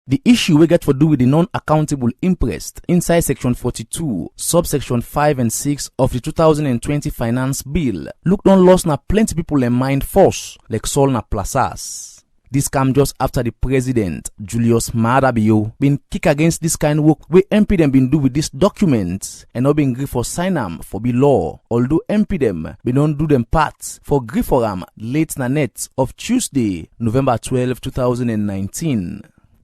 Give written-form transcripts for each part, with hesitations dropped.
The issue we get for do with the non-accountable Imprest inside Section 42, subsection 5 and 6 of the 2020 Finance Bill look don lost na plenty people in mind force like Sol na plazas. This come just after the president, Julius Maada Bio, been kick against this kind of work where MP them been do with this document and not been agree for sign am for be law. Although MP them been don't do them parts for agree for am late na net of Tuesday, November 12, 2019.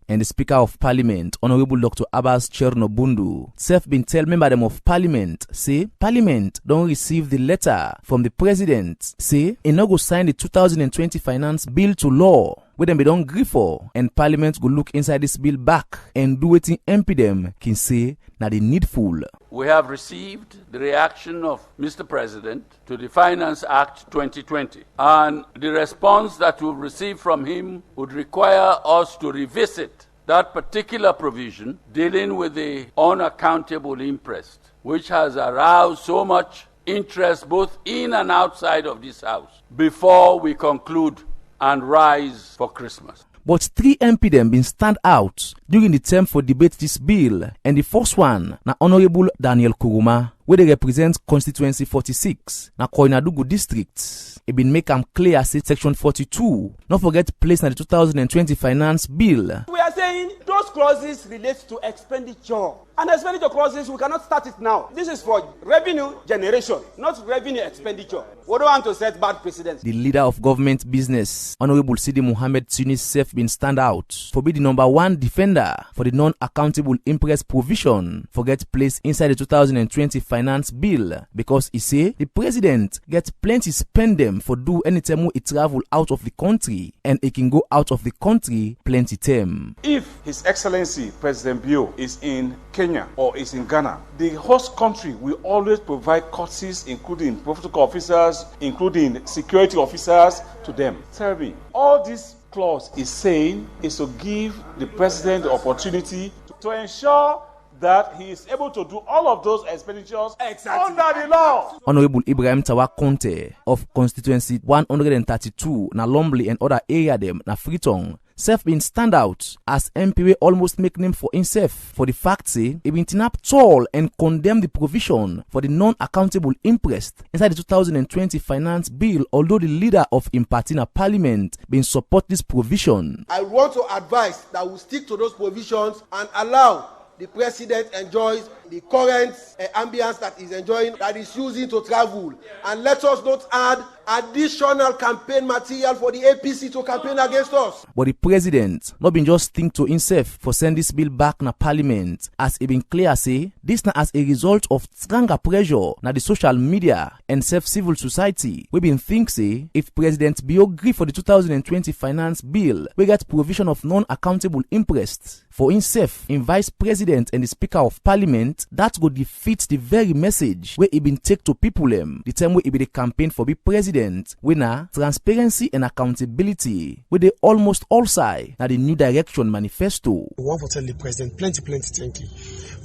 And the Speaker of Parliament, Honorable Dr. Abbas Chernor Bah, self been tell member them of Parliament, say Parliament don't receive the letter from the President, say he no go sign the 2020 Finance Bill to law, where them be don't agree for, and Parliament go look inside this bill back and do wetin MP them can say na the needful. We have received the reaction of Mr. President to the Finance Act 2020, and the response that we've received from him would require us to revisit that particular provision dealing with the unaccountable Imprest, which has aroused so much interest both in and outside of this House, before we conclude and rise for Christmas. But 3 MP them been stand out during the term for debate this bill, and the first one na Honorable Daniel Kuruma, where they represent constituency 46 na Koinadugu district. It been make am clear say section 42 not forget place na the 2020 finance bill. We are saying those clauses relate to expenditure, and expenditure clauses we cannot start it now. This is for revenue generation, not revenue expenditure. We don't want to set bad precedents. The leader of government business, Honorable Sidi Mohammed Tunis, self been stand out for be the #1 defender for the non-accountable Imprest provision for get place inside the 2020 finance bill, because he say the president gets plenty spend them for do anytime he travel out of the country, and he can go out of the country plenty time. If His Excellency President Bio is in Kenya or is in Ghana, the host country will always provide courtesies, including protocol officers, including security officers to them. Tell me, all this clause is saying is to give the president the opportunity to ensure that he is able to do all of those expenditures under the law. Honorable Ibrahim Tawa Conte of constituency 132 na Lombly and other area them na Freetown self been stand out as MP we almost make name for himself for the fact say he been tinap tall and condemn the provision for the non-accountable Imprest inside the 2020 finance bill, although the leader of Impartina Parliament been support this provision. I want to advise that we stick to those provisions and allow the president enjoys the current ambience that he's enjoying, that he's using to travel, and let us not add additional campaign material for the APC to campaign against us. But the president not been just think to himself for send this bill back na Parliament, as it been clear say this na as a result of stronger pressure na the social media and civil society. We been think say if President Bio agree for the 2020 finance bill, we get provision of non-accountable Imprest for himself in vice president and the Speaker of Parliament, that would defeat the very message where he been take to people the time where he be the campaign for be president, winner transparency and accountability, where they almost all say na the new direction manifesto. We want to tell the president plenty thank you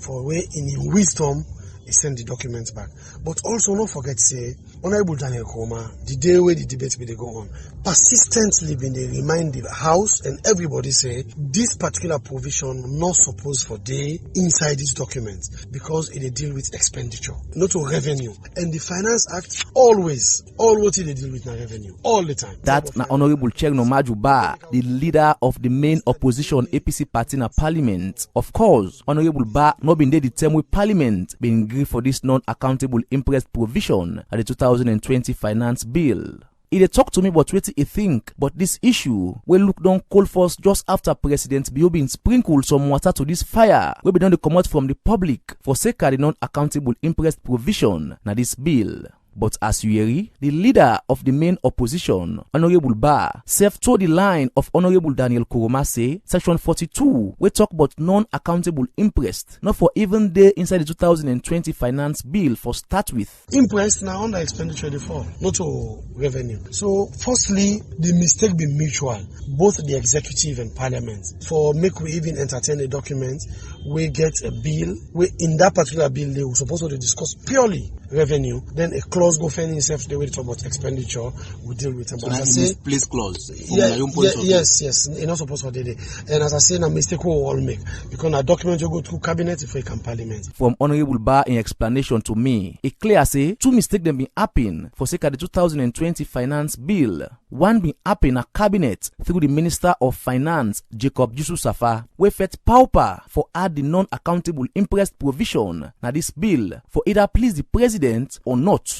for where in his wisdom he send the documents back. But also not forget say Honorable Daniel Kuruma, the day where the debate will go on, persistently been they remind the House and everybody say this particular provision not supposed for day inside this document because it deal with expenditure, not to revenue. And the Finance Act always they deal with na revenue all the time. That na Honorable Chernor Bah, the leader of the main opposition APC party in Parliament. Of course, Honorable Bah not been there the term with Parliament been agree for this non-accountable Imprest provision at the 2020 finance bill. He talk to me about what he think, but this issue will look down cold for us just after President Bio been sprinkled some water to this fire. We be done to come out from the public for sake of the non-accountable Imprest provision na this bill. But as you hear, the leader of the main opposition, Honorable Bah, self-told the line of Honorable Daniel Kuruma say, Section 42, we talk about non-accountable Imprest, not for even there inside the 2020 finance bill for start with. Imprest now under expenditure default, not to revenue. So, firstly, the mistake be mutual, both the executive and parliament. For make we even entertain a document, we get a bill, we in that particular bill they were supposed to discuss purely revenue, then a clause go find himself the way to talk about expenditure, we deal with them. So but that's as I a say, misplaced clause. Yes, you're not supposed to do it. And as I say, a mistake we all make because a document you go through cabinet if we can parliament. From Honorable Bah in explanation to me, it clear say two mistakes them been happen for sake of the 2020 finance bill. One been happen a cabinet through the Minister of Finance, Julius Maada Bio, we fet pauper for add the non-accountable Imprest provision na this bill for either please the president or not.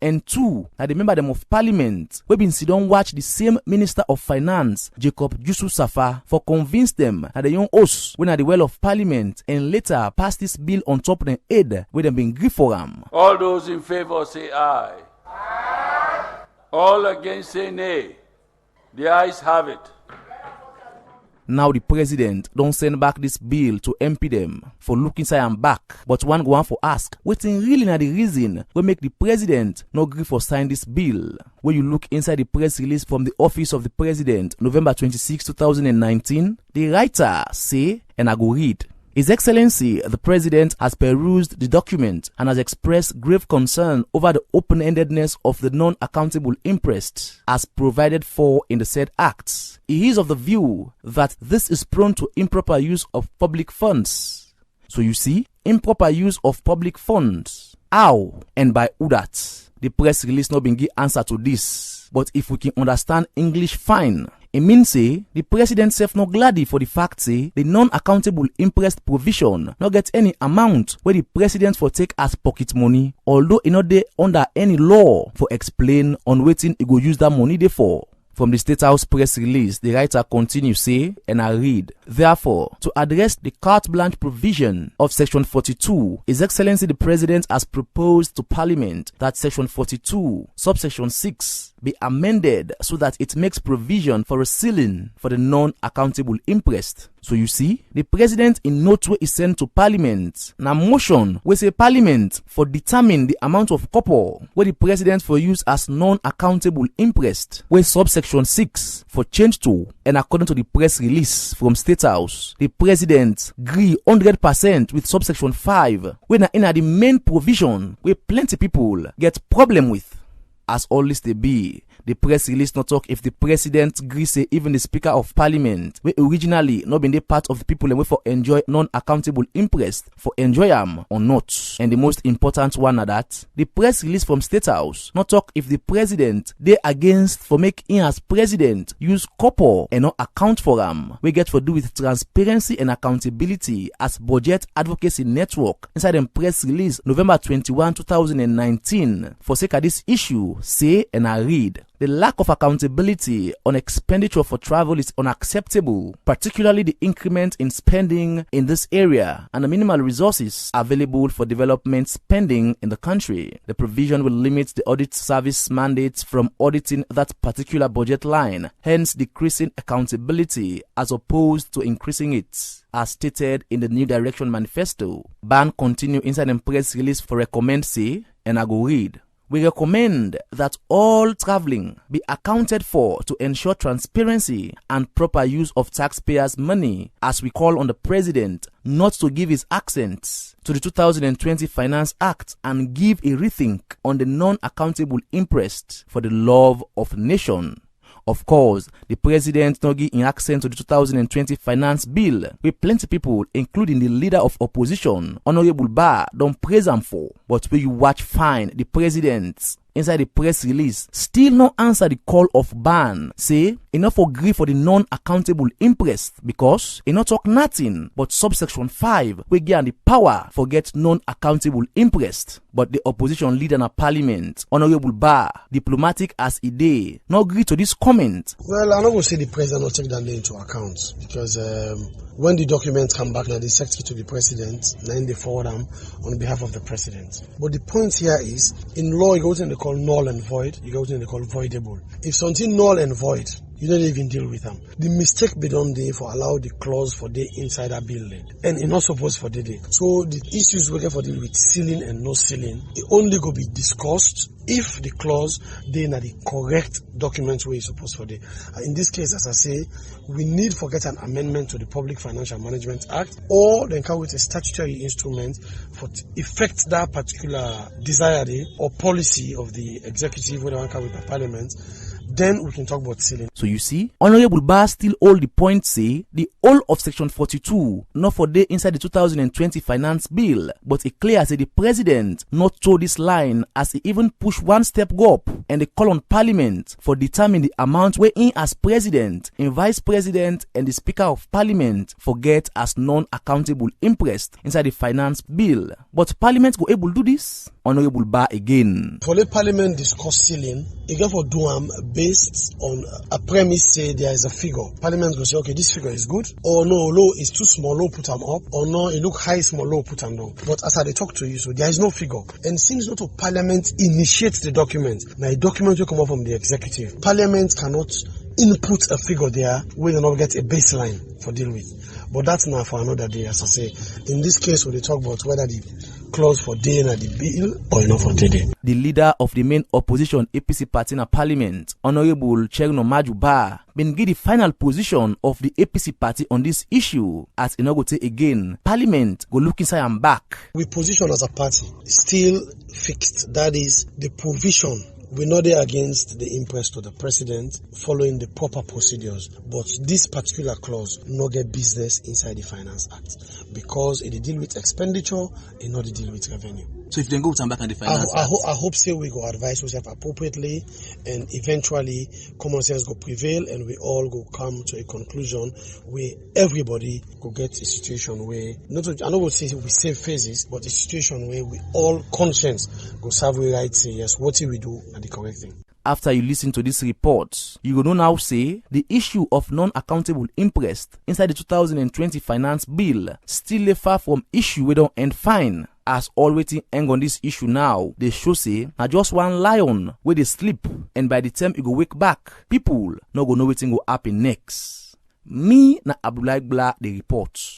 And two, that the member them of parliament we been sit down watch the same Minister of Finance, Julius Maada Bio, for convince them that the young us when at the well of parliament and later pass this bill on top of the head where them been grief for them. All those in favor say aye. Aye. All against say nay. The ayes have it. Now the president don't send back this bill to MP them for look inside and back. But one go on for ask, waiting really na the reason we make the president no agree for sign this bill. When you look inside the press release from the office of the president, November 26, 2019, the writer say, and I go read, His Excellency, the President has perused the document and has expressed grave concern over the open-endedness of the non-accountable Imprest as provided for in the said acts. He is of the view that this is prone to improper use of public funds. So you see, improper use of public funds. How and by who that? The press release not been give answer to this. But if we can understand English fine, it means say the president self no glad for the fact say the non-accountable Imprest provision not get any amount where the president for take as pocket money, although it not dey under any law for explain on waiting he go use that money dey for. From the State House press release, the writer continues say, and I read, therefore, to address the carte blanche provision of Section 42, His Excellency the President has proposed to Parliament that Section 42, subsection 6, be amended so that it makes provision for a ceiling for the non-accountable Imprest. So you see, the president in note way is sent to Parliament. Now motion we say Parliament for determine the amount of copper where the president for use as non-accountable Imprest, where subsection 6 for change to, and according to the press release from State House, the president agree 100% with subsection 5, when in the main provision where plenty people get problem with. As all this they be, the press release not talk if the president agree say even the Speaker of Parliament, we originally not been the part of the people and we for enjoy non-accountable Imprest, for enjoy them or not. And the most important one are that the press release from State House not talk if the president they against for make him as president use copper and not account for them. We get for do with transparency and accountability as budget advocacy network inside the press release November 21, 2019 for sake of this issue say and I read. The lack of accountability on expenditure for travel is unacceptable, particularly the increment in spending in this area and the minimal resources available for development spending in the country. The provision will limit the audit service mandates from auditing that particular budget line, hence decreasing accountability as opposed to increasing it, as stated in the New Direction Manifesto. Ban continue inside the press release for recommend say, and I go read. We recommend that all traveling be accounted for to ensure transparency and proper use of taxpayers' money, as we call on the President not to give his assent to the 2020 Finance Act and give a rethink on the non-accountable Imprest for the love of nation. Of course, the president no give in accent to the 2020 finance bill, with plenty people, including the leader of opposition, Honorable Bah, don't praise him for. But when you watch fine, the president inside the press release still no answer the call of ban. Say, enough agree for the non-accountable Imprest because he not talk nothing but subsection 5 we get the power for get non-accountable Imprest. But the opposition leader in a parliament, Honorable Bah, diplomatic as he dey, no agree to this comment. Well, I'm not going to say the president will take that into account because when the documents come back, now they send it to the president, then they forward them on behalf of the president. But the point here is, in law, you go to what they call null and void, you go to what they call voidable. If something null and void, you don't even deal with them. The mistake be done there for allow the clause for the inside that bill, and it not supposed for the day. So the issues working for deal with sealing and no sealing, it only go be discussed if the clause they na the correct documents where it's supposed for the. In this case, as I say, we need for get an amendment to the Public Financial Management Act, or then come with a statutory instrument for effect that particular desire or policy of the executive when they come with the parliament. Then we can talk about sealing. So you see, Honorable Bah still hold the point say the whole of Section 42 not for day inside the 2020 finance bill, but it clear say the president not toe this line as he even push one step up and they call on parliament for determine the amount where in as president, in vice president and the speaker of parliament forget as non-accountable imprest inside the finance bill. But parliament go able do this? Honorable Bah again. For the parliament discuss sealing, again for do based on a premise say there is a figure. Parliament go say, okay, this figure is good, or no, low is too small, low put them up, or no, it look high, small, low put them down. But as I talk to you, so there is no figure. And since not to parliament initiates the document, now a document will come up from the executive. Parliament cannot input a figure there where they not get a baseline for deal with. But that's now for another day, as I say. In this case, when they talk about whether the clause for day in the bill or not for day. The leader of the main opposition APC party in Parliament, Honorable Chernor Bah, been give the final position of the APC party on this issue. As inaugurate again, Parliament go look inside and back. We position as a party still fixed. That is the provision. We're not there against the imprest of the president following the proper procedures, but this particular clause no get business inside the Finance Act because it deal with expenditure and not deal with revenue. So if they go back on the Finance Act, I hope say we go advise ourselves appropriately and eventually common sense go prevail and we all go come to a conclusion where everybody go get a situation where I know we'll say we save phases, but a situation where we all conscience go serve we right say yes, what do we do and the correct thing. After you listen to this report, you will now say the issue of non-accountable imprest inside the 2020 finance bill still far from issue we don't end fine. As already hang on this issue now, they show say na just one lion where they sleep and by the time you go wake back, people no go know wetin go happen next. Me na Abdulai Gbla the report.